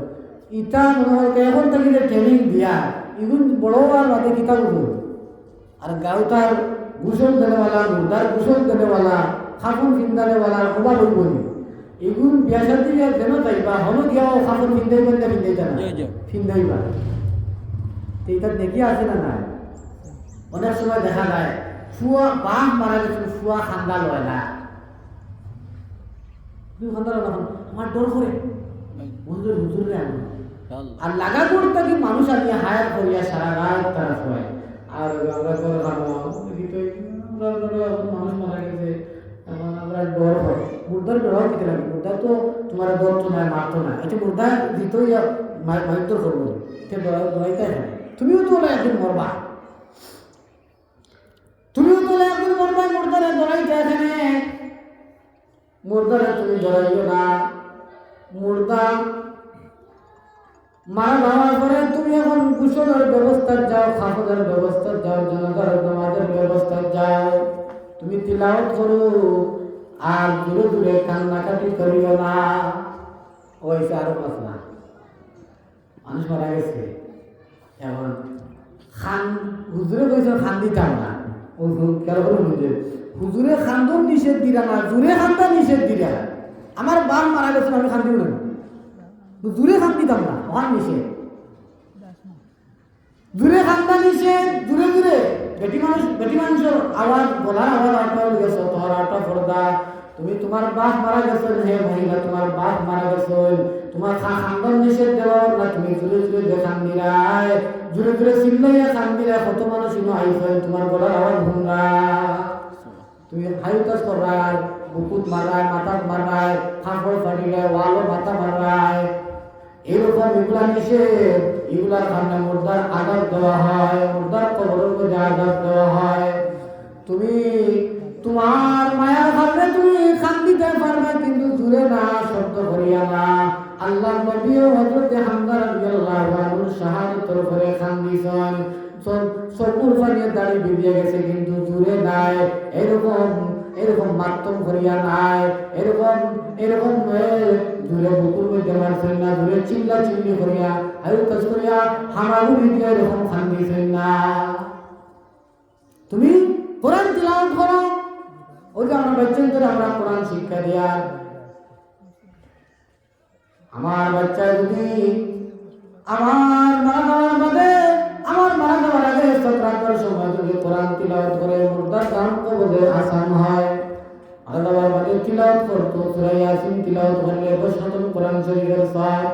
ইটা মনে হয় এখন থেকে যে ট্রেনিং দিয়া এগুলো বড় আর বাদে কিতাব আর গাঁও তার গোসল দেনেওয়ালা, মুর্দার গোসল দেনেওয়ালা, খাফন ফিন্দানেওয়ালা অভাব হইব নি, এগুলো বিয়াসার দিকে যেন যাইবা হলো দিয়াও খাফন ফিন্দাইবা না ফিন্দাইবা, এইটা দেখি আছে না? নাই। অনেক সময় দেখা যায় শুয়া বাঘ মারা গেছে, শুয়া খান্দা লয় না, আমার ডর করে হুজুর আর লাগা করতে কি মানুষ আনি হায়ার করিয়া সারা রাত তারা শোয়, আর আমরা করে মানুষ মারা গেছে, এখন আমরা ডর হয়, মুর্দার ডরাও দিতে লাগে, মুর্দা তো তোমার ডর তো নয়, মারতো না, এটা মুর্দা দিতেই মারিত করবো, ডরাইতে হয়, তুমিও তো একদিন মরবা, তুমিও তো একদিন মরবা, মুর্দারে ডরাইতে এখানে, মুর্দারে তুমি ডরাইও না, মুর্দা মারা যাওয়ার পরে তুমি এখন গোসলের ব্যবস্থা যাও, খাফনের ব্যবস্থা যাও, জানাজার নামাজের ব্যবস্থা যাও, তুমি তিলাওয়াত করো, আর দূরে দূরে কান্নাকাটি করিও না। ওইসে আরো কথা, মানুষ মারা গেছে, এখন হুজুরে কইছে খান দিতাম না, হুজুরে খান্দন নিষেধ দিলা না, জুড়ে খান্দা নিষেধ দিলা, আমার বাপ মারা গেছে আমি খান দিব না, জুড়ে খান দিতাম না, ওখান নিষেধ, জুড়ে খান্দা নিষেধ, জুড়ে জুড়ে বেটি মানুষের আওয়াজ, বলার আওয়াজ আটটা হয়ে গেছে, তোমার আটটা পর্দা, তুমি তোমার বাপ মারা গেছে, হে মহিলা তোমার বাপ মারা গেছে, তোমার খান্দন নিষেধ দেওয়া না, তুমি জুড়ে জুড়ে যে খান দিলাই, জুড়ে জুড়ে চিল্লাইয়া খান দিলা, কত মানুষ আইসেন, তোমার গলার আওয়াজ ভুঙ্গা, তুমি হাইতাস করায়, বুকুত মারায়, মাথাত মারায়, ফাঁকড় ফাটিলে ওয়ালো মাথা মারায়, এরকম এগুলা নিষেধ, এগুলার কারণে মুর্দার আঘাত দেওয়া হয়, মুর্দার কবরের মধ্যে আঘাত দেওয়া হয়। তুমি তোমার মায়ার ভাবলে তুমি খান দিতে পারবে, কিন্তু জুড়ে না, শব্দ করিয়া না। আল্লাহ নবী ও হযরত হামজা রাদিয়াল্লাহু আনহুর শাহাদাতের উপরে খান দিয়েছেন, সবুর ফানিয়ে দাড়ি বেরিয়ে গেছে, কিন্তু জুড়ে নাই, এরকম মাধ্যম করিয়া নাই, এরকম জুড়ে বুকুর মধ্যে মারছেন না, জুড়ে চিল্লা চিল্লি করিয়া হাইতাস করিয়া হামাগুড়ি দিয়ে এরকম খান দিয়েছেন না। তুমি কোরআন তিলাওয়াত করো, ওই যে আমরা বাচ্চাদের আমরা কোরআন শিক্ষা দিয়া, আমার বাচ্চা যদি আমার মারা যাওয়ার বাদে, আমার মারা যাওয়ার আগে সতরাতের সময় যদি কোরআন তিলাওয়াত করে, মুর্দার কাম কবরে আসান হয়। মারা যাওয়ার বাদে তিলাওয়াত করতো, সূরা ইয়াসিন তিলাওয়াত করলে 10 খতম কোরআন শরীফের সওয়াব।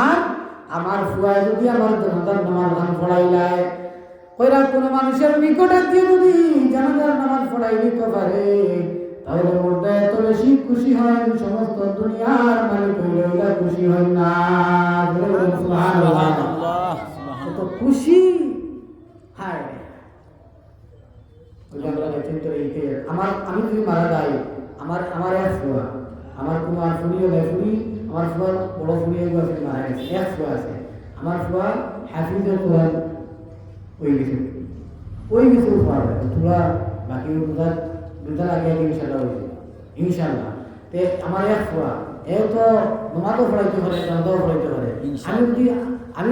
আর আমার ফুয়ায় যদি আমার জানাজার নামাজ গান পড়াইলায়, কইরা কোনো মানুষের নিকটে দিয়ে যদি জানাজার নামাজ পড়াই দিতে পারে, তাহলে মুর্দা এত বেশি খুশি হয়, সমস্ত দুনিয়ার মালিক হইলেও খুশি হয় না। সুবহানাল্লাহ। আমি যদি মারা যাই আমার এক ফুয়া, আমার কোনো আর ফুরিও নেই, আমার ফুয়ার বড় ফুরিয়ে গেছে মারা গেছে, এক ফুয়া আছে, আমার ফুয়া হাফিজের কোরআন ওই গেছে ফুয়া তোরা বাকি দুটার আগে আগে ইনশাল্লাহ হয়েছে ইনশাল্লাহ। তে আমার এক ফুয়া এ তো নমাজও পড়াইতে পারে, জানাজাও পড়াইতে পারে। আমি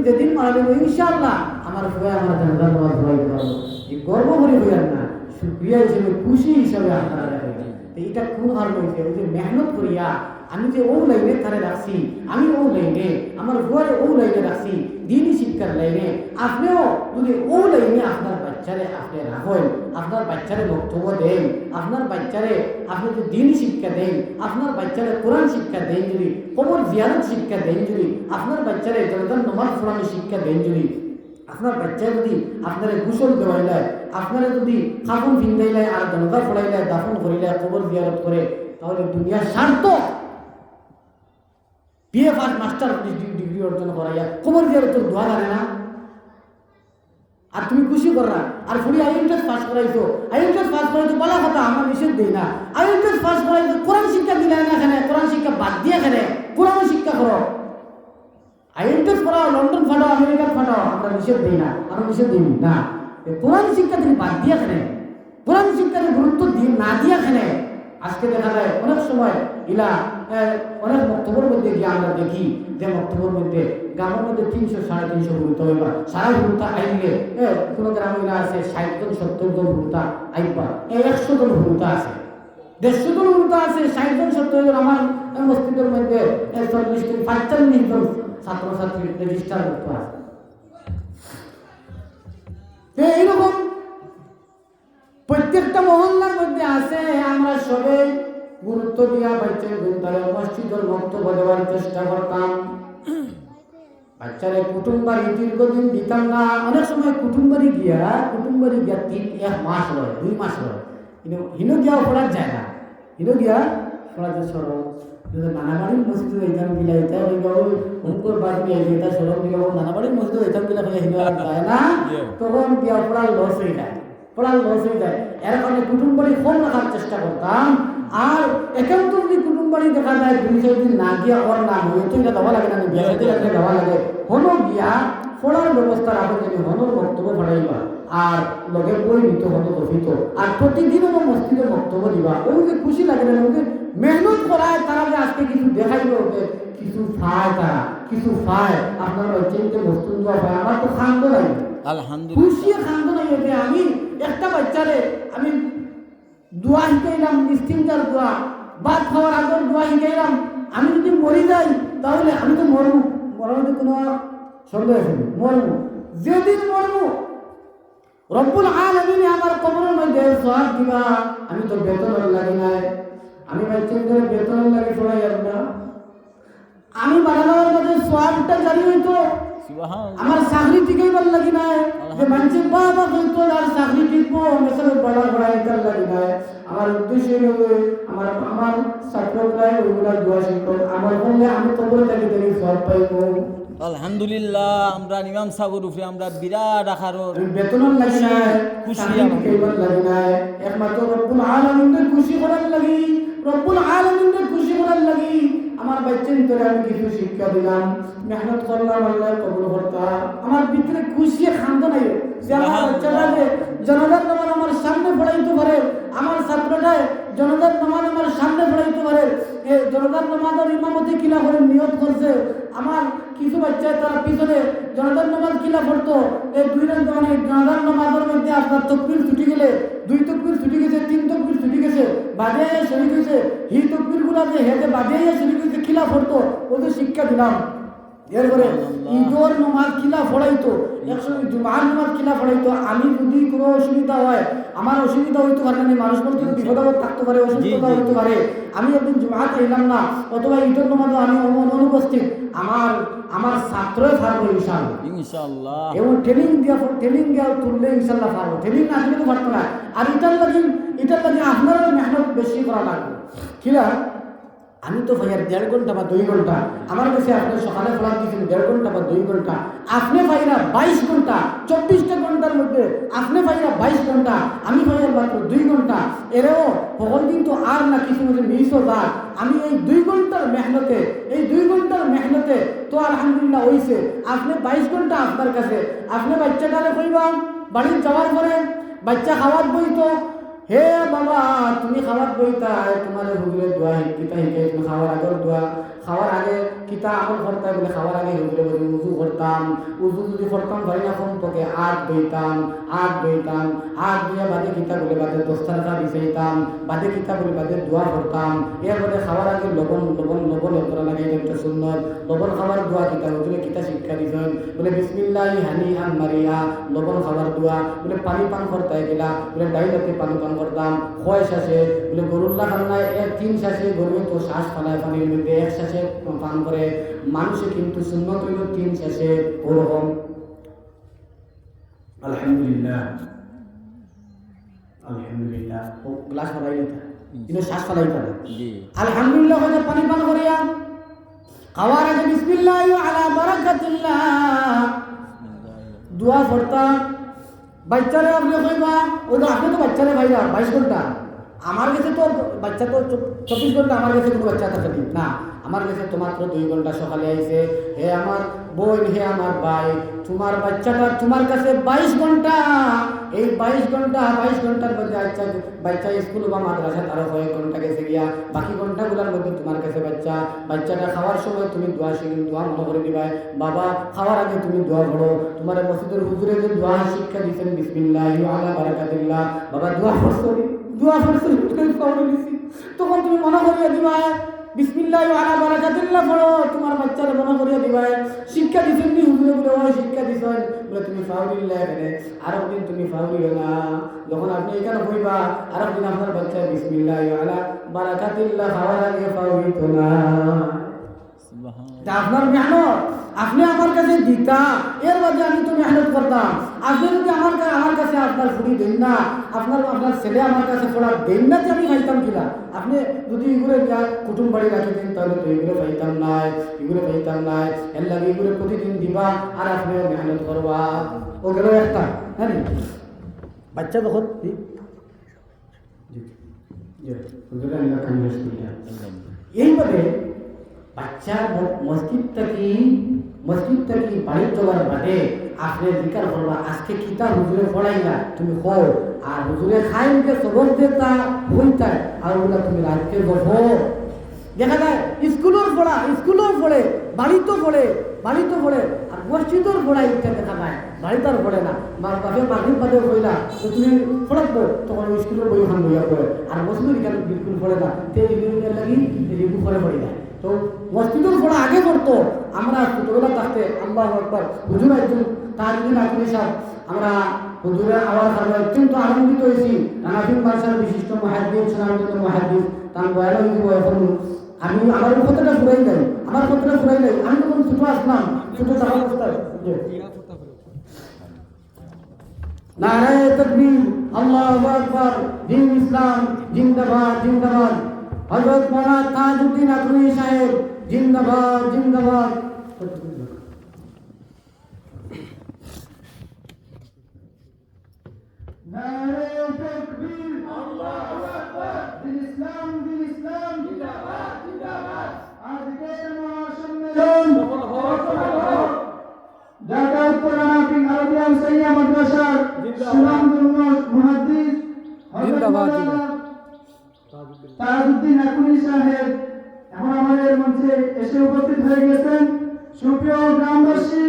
যেদিন মারা যাবো ইনশাল্লাহ আমার ফুয়া আমার জানাজা নামাজ পড়াইতে পারবো। এই গর্ব করে হইয়ার না, সুক্রিয়া হিসেবে খুশি হিসাবে আপনারা দেখেন। এটা কোন হার হয়েছে, ওই যে মেহনত করিয়া আমি যে ও লাইনে তারে রাখছি, আমি ও লাইনে আমার ফুয়ারে ও লাইনে রাখছি দিনই শিক্ষার লাইনে। আপনিও যদি ও লাইনে আপনার বাচ্চারে আপনি রাখেন, আপনার বাচ্চারে বক্তব্য দেন, আপনার বাচ্চারে আপনি যদি দিনই শিক্ষা দেন, আপনার বাচ্চারে কোরআন শিক্ষা দেন, যদি কবর জিয়ারত শিক্ষা দেন, যদি আপনার বাচ্চারে জানাজার নামাজ পড়ানোর শিক্ষা দেন, যদি আপনার বাচ্চা যদি আপনারা গোসল দেওয়াইলায়, আপনারা যদি কাপড় ভিন্দাইলায় আর জানাজা পড়াইলায়, দাফন করিলায়, কবর জিয়ারত করে, তাহলে দুনিয়ার স্বার্থ বিএ পাস মাস্টার ডিগ্রি অর্জন করাইয়া কবর জিয়ারত দোয়া লাগে না? আর তুমি খুশি কররা আর ফুড়ি আইএলটিএস পাস করাইছো, আইএলটিএস পাস করাইছো বলা কথা, আমার নিষেধ দেই না। আইএলটিএস পাস করাইছো, কোরআন শিক্ষা দিলাই না, এখানে কোরআন শিক্ষা বাদ দিয়ে এখানে কোরআন শিক্ষা করো। আইএলটিএস পড়াও, লন্ডন ফাটাও, আমেরিকা ফাটাও, আমরা নিষেধ দিই না, আমরা নিষেধ দিই না। কোরআন শিক্ষা তুমি বাদ দিয়ে এখানে কোরআন শিক্ষাকে গুরুত্ব না দিয়ে এখানে আজকে দেখা যায় অনেক সময় ইলা অনেক বক্তব্যের মধ্যে গিয়ে আমরা দেখি যে বক্তব্যের মধ্যে গ্রামের মধ্যে 300-350 গুরুত্ব হইবা, সারা গুরুত্ব আইলে কোনো গ্রামে ইলা আছে 60-70 জন গুরুত্ব আইবা, 100 জন গুরুত্ব আছে, 150 জন গুরুত্ব আছে, 60 জন 70 জন। আমার মসজিদের মধ্যে 45 জন ছাত্রছাত্রী রেজিস্টার করতে আছে। এইরকম প্রত্যেকটা মহল্লার মধ্যে আছে। আমরা সবাই গুরুত্ব দিয়া বাচ্চার ঘুমতারে মসজিদের বক্তব্য দেওয়ার চেষ্টা করতাম। বাচ্চারে কুটুম্বারি দীর্ঘদিন দিতাম না। অনেক সময় কুটুম্বারি গিয়া 1 মাস হয়, 2 মাস হয়, হিনো গিয়াও পড়ার যায় না, হিনো গিয়া পড়া যায় সরব নানাবাড়ির মসজিদে যেতাম গিলা এটা অঙ্কুর বাড়ি যেটা সরব গিলা নানাবাড়ির মসজিদে যেতাম গিলা হিনো যায় না, তখন গিয়া পড়ার লস হয়ে যায়, এর কারণে কুটুম্বারি কম রাখার চেষ্টা করতাম। আর একান্ত যদি কুটুম্বারি দেখা যায় 2-4 দিন না গিয়া ওর নাম হয়ে তো এটা দেওয়া লাগে না, বিয়া সাথে লাগলে দেওয়া লাগে, হনো গিয়া পড়ার ব্যবস্থা রাখো, যদি হনোর বক্তব্য পড়াইবা আর লগে বই নিত হতো দফিত আর প্রতিদিন ওর মসজিদে বক্তব্য দিবা। ওকে খুশি লাগে না, ওকে মেহনত করায় তারা যে আজকে কিছু দেখাইল, ওকে কিছু পায়, তারা কিছু পায়, আপনার চিন্তা বস্তু পায়, আমার তো খান্দ নাই, আলহামদুলিল্লাহ খুশিয়ে খান্দ নাই। আমি একটা বাচ্চারে আমি দোয়া শিখাইলাম, ইস্তিনজার দোয়া, ভাত খাওয়ার আগের দোয়া শিখাইলাম। আমি যদি মরি যাই তাহলে আমি তো মরবো, মরার মধ্যে কোনো সন্দেহ আছে, মরবো। যেদিন মরবো রব্বুল আলামিন আমার কবরের মধ্যে সওয়াব দিবা। আমি তো বেতনের লাগি নাই, আমি বাচ্চাদের বেতনের লাগি পড়াই যাব না, আমি বাড়ানোর মধ্যে সওয়াবটা জারি হইতো, আমার চাকরি টিকাইবার লাগি নাই, যে মানুষ বাবা হইতো আর চাকরি টিকবো মেসেজের বড় বড়াইতার লাগি নাই। আমার উদ্দেশ্য হইল আমার ছাত্রগুলাই ওইগুলা দোয়া শিখতো, আমার বললে আমি কবরে থাকি দেখি সওয়াব পাইবো। আলহামদুলিল্লাহ আমরা ইমাম সাহেবের উপরে আমরা বিরাট আকার বেতনের লাগি নাই, খুশি টিকাইবার লাগি নাই, একমাত্র রব্বুল আলামিনের খুশি করার লাগি, রব্বুল আলামিনের খুশি করার লাগি আমার বাচ্চার ভিতরে আমি কিছু শিক্ষা দিলাম, মেহনত করলাম, আল্লাহ কবুল করতা। আমার ভিতরে খুশি খান্দ নাই যে আমার বাচ্চারা যে জনতার নামাজ আমার সামনে পড়াইতে পারে, আমার ছাত্রটায় জনতার নামাজ আমার সামনে পড়াইতে পারে, জনতার নামাজের ইমামতি কিলা করে নিয়ত করছে। আমার কিছু বাচ্চা তারা পিছনে জনতার নামাজ কিলা পড়তো, এই 2 রাত মানে জনতার নামাজের মধ্যে আপনার তকবীর ছুটি গেলে 2 তকবীর ছুটি গেছে, 3 তকবীর ছুটি গেছে, বাজে শরীর হয়েছে, হি তকবীর গুলা যে হেঁটে বাজে শরীর হয়েছে কিলা পড়তো, ওদের শিক্ষা দিলাম। এরপরে ঈদর নামাজ কিলা পড়াইতো, 100 জুমার নামাজ কিলা পড়াইতো। আমি যদি কোনো অসুবিধা হয়, আমার অসুবিধা হইতে পারে, আমি মানুষ বলতে বিপদাবদ থাকতে পারে, অসুস্থতা হইতে পারে, আমি একদিন জুমাতে এলাম না অথবা ঈদর নামাজে আমি অনুপস্থিত, আমার ছাত্রই পারবো ইনশাআল্লাহ। এবং ট্রেনিং দিয়া তুললে ইনশাআল্লাহ পারবো, ট্রেনিং না দিলে তো পারতো না। আর এটার লাগে আপনারও মেহনত বেশি করা লাগবে। কিনা আমি তো ভাইয়ার 1.5 ঘন্টা বা 2 ঘন্টা, আমার কাছে আপনি সকালে ফলার দিয়েছেন 1.5 ঘন্টা বা 2 ঘন্টা, আপনি ভাইরা 22 ঘন্টা, 24টা ঘন্টার মধ্যে আপনি ভাইরা 22 ঘন্টা, আমি ভাইয়ার মাত্র 2 ঘন্টা, এরেও সকল দিন তো আর না কিছু মধ্যে মিসও যাক, আমি এই 2 ঘন্টার মেহনতে, এই 2 ঘন্টার মেহনতে তো আলহামদুলিল্লাহ হইছে। আপনি 22 ঘন্টা আপনার কাছে, আপনি বাচ্চাটারে কইবা বাড়ি যাওয়ার পরে বাচ্চা খাওয়ার বই তো, হে বাবা তুমি খাবার বইতা, তোমার হুজুরে দোয়া কিতা শিখে, তুমি খাওয়ার আগের দোয়া, খাওয়ার আগে কিতা আমল করতাম বলে, খাওয়ার আগে হুজুরে বলি উজু করতাম, উজু যদি করতাম পারি না কম তোকে আট দইতাম, আট দিয়ে বাদে কিতা বলে বাদে 10 টাকা বিছাইতাম, বাদে কিতা বলে বাদে দোয়া করতাম, এরপরে খাওয়ার আগে লবণ করা লাগে, একটা সুন্নত লবণ খাবার দোয়া কিতা হুজুরে কিতা শিক্ষা দিছেন বলে বিসমিল্লাহি হানিআন মারিয়া লবণ খাবার দোয়া, বলে পানি পান করতে গেলা বলে ডাইলাতে পানি পান করতাম, কয় শ্বাসে বলে গরুল্লা খান্নায় 3 শ্বাসে গরু তো শ্বাস ফালায় পানির মধ্যে, 1 শ্বাসে পান করে, মানুষে কিন্তু সুন্নত হইল 3 শ্বাসে, ওরকম। আলহামদুলিল্লাহ ও গ্লাস ফালাই না কিন্তু শ্বাস ফালাই না, জি আলহামদুলিল্লাহ হয়ে পানি পান করিয়া খাওয়ার আগে বিসমিল্লাহি আলা বারাকাতিল্লাহ দোয়া পড়তাম। বাচ্চারে আপনি কইবা ও তো আপনি তো বাচ্চারে ভাইরা 22 ঘন্টা, আমার কাছে তো বাচ্চা তো 24 ঘন্টা, আমার কাছে কোনো বাচ্চা থাকে না, আমার কাছে তো মাত্র 2 ঘন্টা সকালে আইছে। হে আমার বোন, হে আমার ভাই, তোমার বাচ্চাটা তোমার কাছে 22 ঘন্টা, এই 22 ঘন্টার মধ্যে আচ্ছা বাচ্চা স্কুল বা মাদ্রাসা তারও কয়েক ঘন্টা গেছে গিয়া, বাকি ঘন্টাগুলোর মধ্যে তোমার কাছে বাচ্চাটা খাওয়ার সময় তুমি দোয়া মনে করে দিবা, বাবা খাওয়ার আগে তুমি দোয়া পড়ো, তোমার মসজিদের হুজুরে যে দোয়া শিক্ষা দিয়েছেন বিসমিল্লাহি আলা বারাকাতিল্লাহ, বাবা দোয়া পড়ছি তখন তুমি মনে করিয়া দিবা বিসমিল্লাহি আলা বারাকাতিল্লাহ পড়ো, তোমার বাচ্চারে মনে করিয়া দিবা শিক্ষা দিছেন নি হুজুরে বলে ওই শিক্ষা দিছেন বলে তুমি ফাউলিল্লাহ এখানে, আর একদিন তুমি ফাউলিও না, যখন আপনি এখানে হইবা আর একদিন আপনার বাচ্চা বিসমিল্লাহি আলা বারাকাতিল্লাহ খাওয়ার আগে ফাউলিত না। আপনার মেহনত আপনি আমার কাছে দিতা, এর মাঝে আমি তো মেহনত করতাম, আপনি যদি আমার কাছে আপনার ফুড়ি দেন না, আপনার ছেলে আমার কাছে ফোড়া দেন না, যে আমি খাইতাম কিনা, আপনি যদি এগুলো কুটুম বাড়ি রাখি দিন তাহলে তো এগুলো পাইতাম নাই, এর লাগে এগুলো প্রতিদিন দিবা আর আপনি মেহনত করবা, ও গেল একটা। হ্যাঁ বাচ্চা যখন এইভাবে বাচ্চা মসজিদ থেকে বাড়ি চলার বাদে আপনি জিকার করবা আজকে কিতা হুজুরে পড়াইলা তুমি হও, আর হুজুরে খাইকে সবক দেতা হইতায় আর ওগুলা তুমি রাখতে বসো। দেখা যায় স্কুলের পড়ে বাড়িতে পড়ে আর মসজিদের পড়াই উঠতে দেখা যায়, বাড়িতে আর পড়ে না, বাপে মাগরিব বাদে কইলা তো তুমি পড়াবো তখন স্কুলের বই খান বইয়া পড়ে, আর মসজিদের কেন বিলকুল পড়ে না, তে রিভিউর লাগি রিভিউ করে পড়ে যায়। তো মসজিদের পড়া আগে পড়তো, আমরা ছোটবেলা থাকতে আল্লাহু আকবার হুজুর একজন তাজউদ্দিন আকবরী সাহেব, আমরা হুজুরের আওয়াজ আমরা অত্যন্ত আনন্দিত হয়েছি, রানাফিন বাদশার বিশিষ্ট মুহাদ্দিস সুনামধন্য মুহাদ্দিস তার বয়ান হইব এখন আমি আমার কথাটা ফুরাই নাই, আমি তখন ছোট আসলাম, ছোট থাকা অবস্থায় নারায়ে তাকবীর আল্লাহু আকবার, দ্বীন ইসলাম জিন্দাবাদ জিন্দাবাদ, হযরত মাওলানা তাজউদ্দিন আকবরী সাহেব জিন্দাবাদ জিন্দাবাদ। নারায়ে তাকবীর আল্লাহু আকবার, দ্বীন ইসলাম জিন্দাবাদ জিন্দাবাদ। আজকের মহাসম্মেলন ঢাকা উত্তর রানাফিন আরবিয়া হুসাইনিয়া মাদ্রাসার সুনামধন্য মুহাদ্দিস জিন্দাবাদ তাজউদ্দিন আকবরী সাহেব এখন আমাদের মঞ্চে এসে উপস্থিত হয়ে গেছেন। সুপ্রিয় গ্রামবাসী,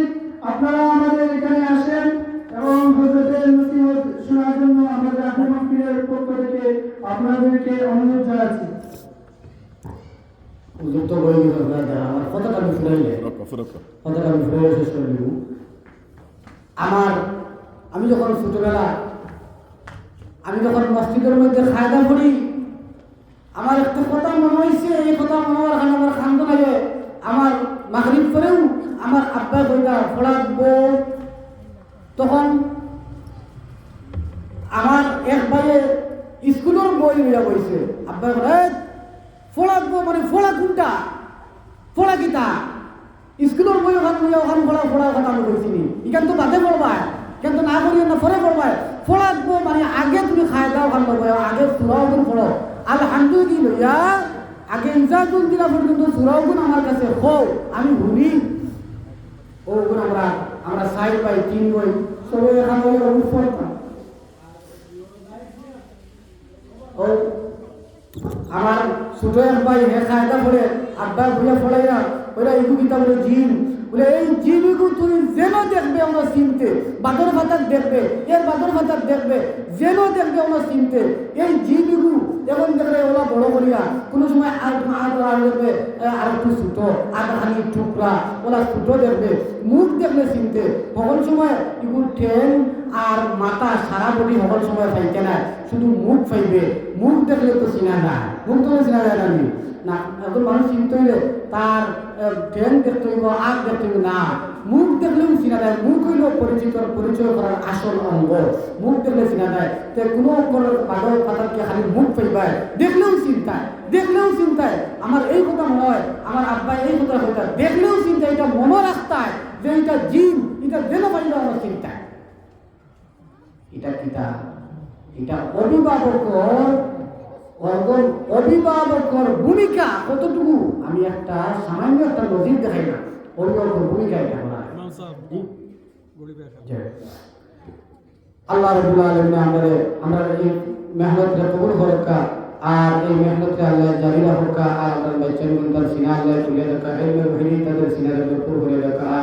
আপনারা আমাদের এখানে আসেন এবং হযরতের নসিহত শোনার জন্য আমাদের আহলে মাহফিলের পক্ষ থেকে আপনাদেরকে অনুরোধ জানাচ্ছি। হুজুর তো বই দিলেন, আমার কথাটা আমি শুনাইলে শেষ করে দিব। আমি যখন ছোটবেলা মসজিদের মধ্যে খায়দা পড়ি, আমার একটা কথা মনে হয়েছে, এই কথা মনে হওয়ার কারণে আমার খান্দ লাগে। আমার মাগরিব করেও আমার আব্বা কইটা পড়াবো, তখন আমার এক ভাইয়ে স্কুলের বই নিয়ে বইছে, আব্বা বলে ফোড়া মানে ফোড়া কোনটা ফোড়া কিতা স্কুলের বই ওখান ফোড়া কথা আমি বলছি নি এখান তো বাদে পড়বায় কিন্তু না করিও না পরে পড়বায় ফোড়া মানে আগে তুমি খাই দাও ওখান লবো আগে সুরাও গুণ পড়ো আলহামদুলিল্লাহ আগে ইনসাকুল দিলা পর্যন্ত সুরাও গুণ আমার কাছে হো আমি ভুলি ও গুণ আমরা সাইড পাই 3 বই সবাই এখান বই পড়তাম ও আমার ছোট এক ভাই হে খায়দা পড়ে আব্বা বুঝে পড়াইয়া ওরা এগু কিতা বলে জিন বলে এই জিনগু তুমি যেন দেখবে আমরা চিনতে বাদর ভাতার দেখবে এর বাদর ভাতার দেখবে যেন দেখবে আমরা চিনতে এই জিনগু এখন দেখলে ওরা বড় করিয়া কোনো সময় আর দেখবে আর একটু ছোট আধাখানি টুকরা ওরা ছোট দেখবে মুখ দেখলে চিনতে সকল সময় এগু ঠেন আর মাথা সারা বডি সকল সময় পাইতে না শুধু মুখ পাইবে মুখ দেখলে তো চিনা না মুখ তো চিনা যায় না না এখন মানুষ চিনতে হইলে তার ঠেন দেখতে হইব আগ দেখতে হইব না মুখ দেখলেও চিনা যায় মুখ হইলেও পরিচয় করার আসল অঙ্গ মুখ দেখলে চিনা যায় তো কোনো বাদর পাতাকে খালি মুখ পাইবায় দেখলেও চিন্তায় আমার এই কথা মনে হয় আমার আব্বা এই কথা হইতা দেখলেও চিন্তা এটা মনে রাখতায় যে এটা জিন এটা যেন পাইলে আমার চিন্তায় এটা কিতা এটা অভিভাবকর ভূমিকা কতটুকু আমি একটা সামান্য একটা নজির দেখাই না অভিভাবকের ভূমিকা এটা করা আল্লাহ রাব্বুল আলামিন আমরা এই মেহনতটা কবুল করুকা আর এই মেহনতটা আল্লাহ জারি রাখুকা আর আমরা বাচ্চাদের সিনা আল্লাহ তুলে রাখা এই মেহনতি তাদের সিনারে ভরপুর করে রাখা